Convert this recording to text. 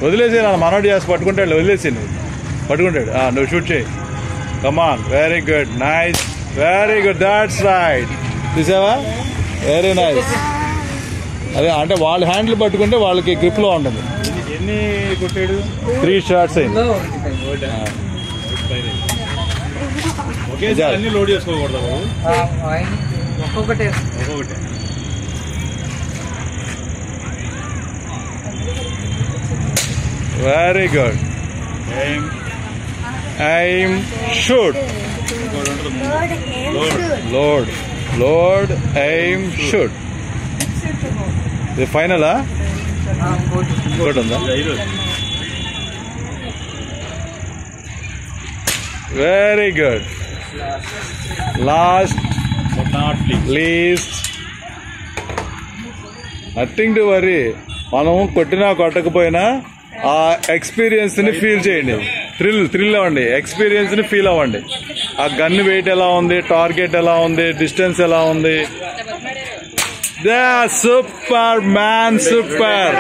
వదిలేసి మనోడు చేసి పట్టుకుంటాడు, వదిలేసి నువ్వు పట్టుకుంటాడు. నువ్వు షూట్ చేయి. Come on, very good, nice, very good, that's right. చూసావా, వెరీ నైస్. అదే అంటే వాళ్ళ హ్యాండిల్ పట్టుకుంటే వాళ్ళకి గ్రిప్ లో ఉంటుంది. ఎన్ని కొట్టాడు? 3 షాట్స్ అయింది. ఒకేసారి అన్ని లోడ్ చేసుకోకూడదు, ఒక్కొక్కటే. Very good. Aim, shoot. Load, load, aim, shoot. ఇది ఫైనలా? ఇంకోటి ఉందా? Very good. Last but not least, nothing to worry. మనం కొట్టినా కొట్టకపోయినా ఆ ఎక్స్పీరియన్స్ ని ఫీల్ చేయండి. థ్రిల్ అవ్వండి, ఎక్స్పీరియన్స్ ని ఫీల్ అవ్వండి. ఆ గన్ వెయిట్ ఎలా ఉంది, టార్గెట్ ఎలా ఉంది, డిస్టెన్స్ ఎలా ఉంది. Super man, super.